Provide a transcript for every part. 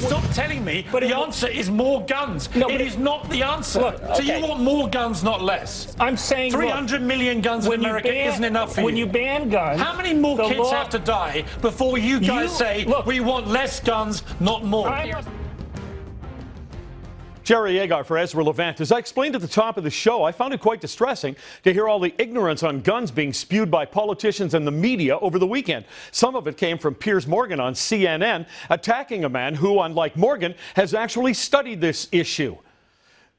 stop telling me the answer is more guns. No, it is not the answer. Look, okay. So you want more guns, not less. I'm saying 300 million guns in America isn't enough for you. When you ban guns, how many more kids have to die before you guys say we want less guns, not more? Jerry Agar for Ezra Levant. As I explained at the top of the show, I found it quite distressing to hear all the ignorance on guns being spewed by politicians and the media over the weekend. Some of it came from Piers Morgan on CNN, attacking a man who, unlike Morgan, has actually studied this issue.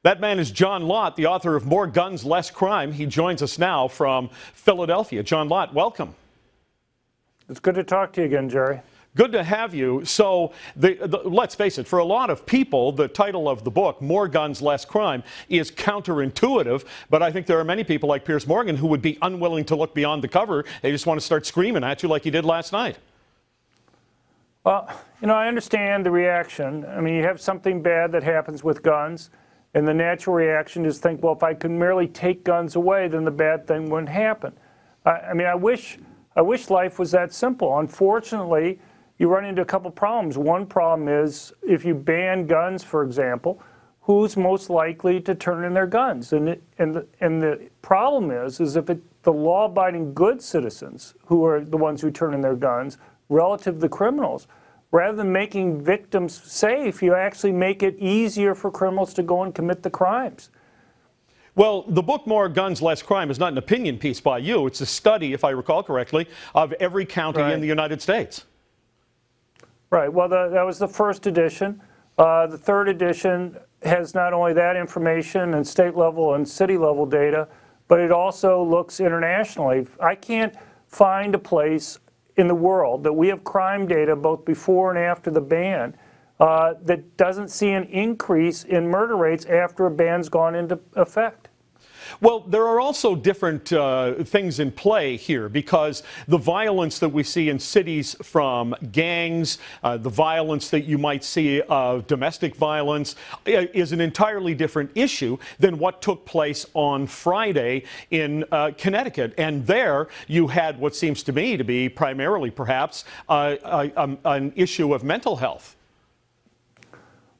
That man is John Lott, the author of More Guns, Less Crime. He joins us now from Philadelphia. John Lott, welcome. It's good to talk to you again, Jerry. Good to have you. So let's face it, for a lot of people, the title of the book, More Guns, Less Crime, is counterintuitive. But I think there are many people like Piers Morgan who would be unwilling to look beyond the cover. They just want to start screaming at you like you did last night. Well, you know, I understand the reaction. I mean, you have something bad that happens with guns, and the natural reaction is think, well, if I could merely take guns away, then the bad thing wouldn't happen. I mean, I wish life was that simple. Unfortunately, you run into a couple problems. One problem is if you ban guns, for example, who's most likely to turn in their guns? And the problem is if the law-abiding good citizens who are the ones who turn in their guns relative to the criminals, rather than making victims safe, you actually make it easier for criminals to go and commit the crimes. Well, the book More Guns, Less Crime is not an opinion piece by you. It's a study, if I recall correctly, of every county in the United States. Right. Well, that was the first edition. The third edition has not only that information and state level and city level data, but it also looks internationally. I can't find a place in the world that we have crime data both before and after the ban that doesn't see an increase in murder rates after a ban's gone into effect. Well, there are also different things in play here, because the violence that we see in cities from gangs, the violence that you might see of domestic violence is an entirely different issue than what took place on Friday in Connecticut. And there you had what seems to me to be primarily perhaps an issue of mental health.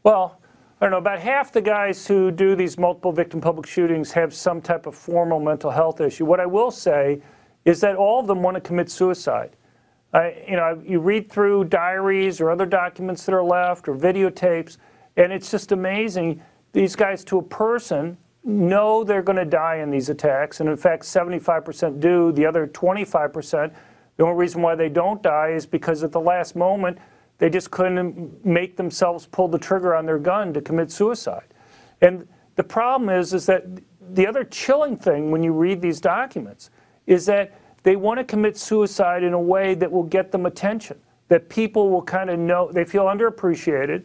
Well, I don't know, about half the guys who do these multiple victim public shootings have some type of formal mental health issue. What I will say is that all of them want to commit suicide. You read through diaries or other documents that are left or videotapes, and it's just amazing. These guys, to a person, know they're going to die in these attacks, and in fact 75% do. The other 25%, the only reason why they don't die is because at the last moment they just couldn't make themselves pull the trigger on their gun to commit suicide. And the problem is that the other chilling thing when you read these documents is that they want to commit suicide in a way that will get them attention, that people will kind of know, they feel underappreciated,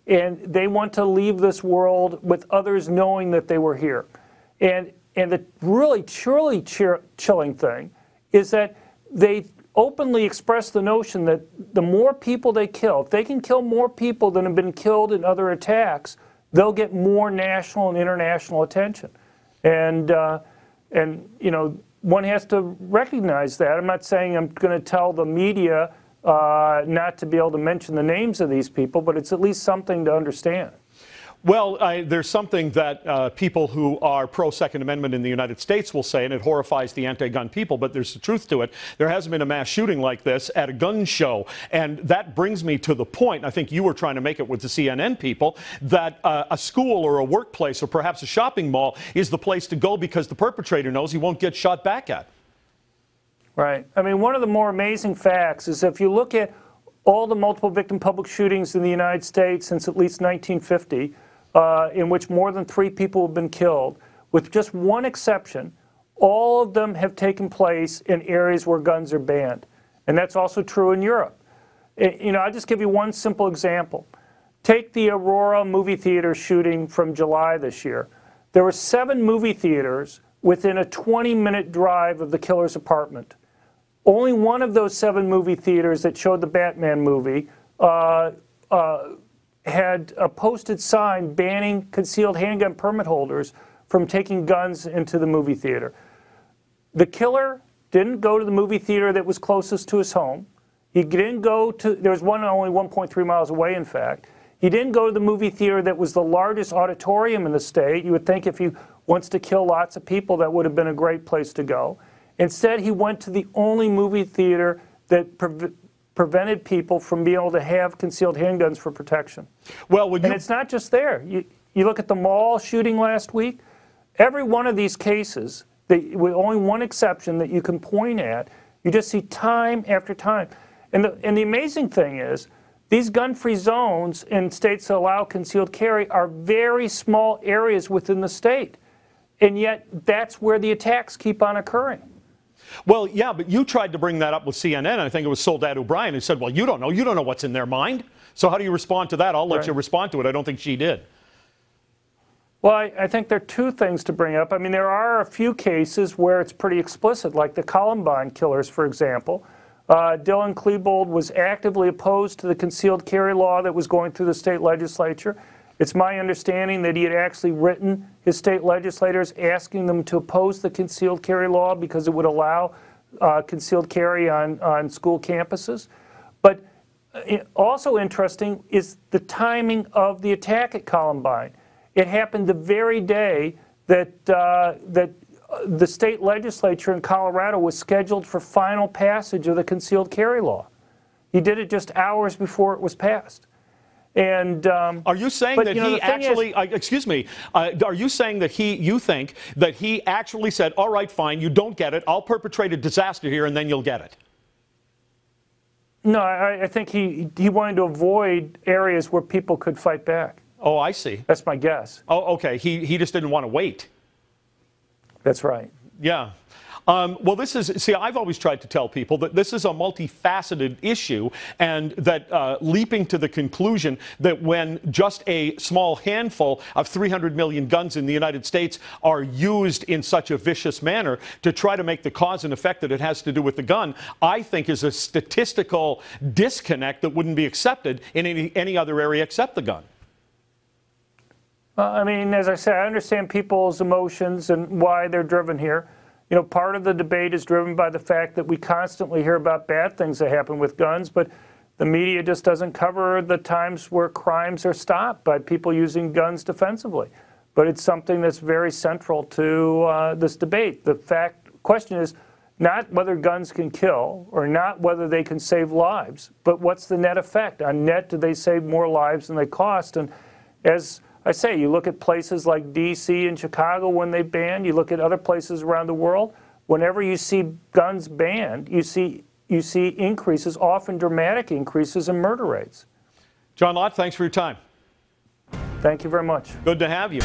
and they want to leave this world with others knowing that they were here. And the really truly chilling thing is that they openly express the notion that the more people they kill, if they can kill more people than have been killed in other attacks, they'll get more national and international attention. And you know, one has to recognize that. I'm not saying I'm going to tell the media not to be able to mention the names of these people, but it's at least something to understand. Well, there's something that people who are pro-Second Amendment in the United States will say, and it horrifies the anti-gun people, but there's the truth to it. There hasn't been a mass shooting like this at a gun show. And that brings me to the point, I think you were trying to make it with the CNN people, that a school or a workplace or perhaps a shopping mall is the place to go because the perpetrator knows he won't get shot back at. Right. I mean, one of the more amazing facts is if you look at all the multiple victim public shootings in the United States since at least 1950, in which more than 3 people have been killed, with just one exception, all of them have taken place in areas where guns are banned. And that's also true in Europe. You know, I'll just give you one simple example. Take the Aurora movie theater shooting from July this year. There were 7 movie theaters within a 20-minute drive of the killer's apartment. Only one of those 7 movie theaters that showed the Batman movie had a posted sign banning concealed handgun permit holders from taking guns into the movie theater. The killer didn't go to the movie theater that was closest to his home. He didn't go to, there was one only 1.3 miles away, in fact. He didn't go to the movie theater that was the largest auditorium in the state. You would think if he wants to kill lots of people, that would have been a great place to go. Instead, he went to the only movie theater that prevented people from being able to have concealed handguns for protection. Well, and it's not just there. You look at the mall shooting last week. Every one of these cases, with only one exception that you can point at, you just see time after time. And the amazing thing is, these gun-free zones in states that allow concealed carry are very small areas within the state. And yet, that's where the attacks keep on occurring. Well, yeah, but you tried to bring that up with CNN. I think it was Soledad O'Brien who said, well, you don't know what's in their mind. So how do you respond to that? I'll let you respond to it. I don't think she did. Well, I think there are two things to bring up. I mean, there are a few cases where it's pretty explicit, like the Columbine killers, for example. Dylan Klebold was actively opposed to the concealed carry law that was going through the state legislature. It's my understanding that he had actually written his state legislators asking them to oppose the concealed carry law because it would allow concealed carry on school campuses. But also interesting is the timing of the attack at Columbine. It happened the very day that the state legislature in Colorado was scheduled for final passage of the concealed carry law. He did it just hours before it was passed. And are you saying that he actually? Excuse me. Are you saying that you think that he actually said, "All right, fine, you don't get it. I'll perpetrate a disaster here, and then you'll get it"? No, I think he wanted to avoid areas where people could fight back. Oh, I see. That's my guess. Oh, okay. He just didn't want to wait. That's right. Yeah. Well, see, I've always tried to tell people that this is a multifaceted issue, and that leaping to the conclusion that when just a small handful of 300 million guns in the United States are used in such a vicious manner to try to make the cause and effect that it has to do with the gun, I think is a statistical disconnect that wouldn't be accepted in any other area except the gun. I mean, as I said, I understand people's emotions and why they're driven here. You know, part of the debate is driven by the fact that we constantly hear about bad things that happen with guns, but the media just doesn't cover the times where crimes are stopped by people using guns defensively. But it's something that's very central to this debate. The question is not whether guns can kill or not whether they can save lives, but what's the net effect? On net, do they save more lives than they cost? And as I say, you look at places like D.C. and Chicago when they banned, you look at other places around the world, whenever you see guns banned, you see increases, often dramatic increases in murder rates. John Lott, thanks for your time. Thank you very much. Good to have you.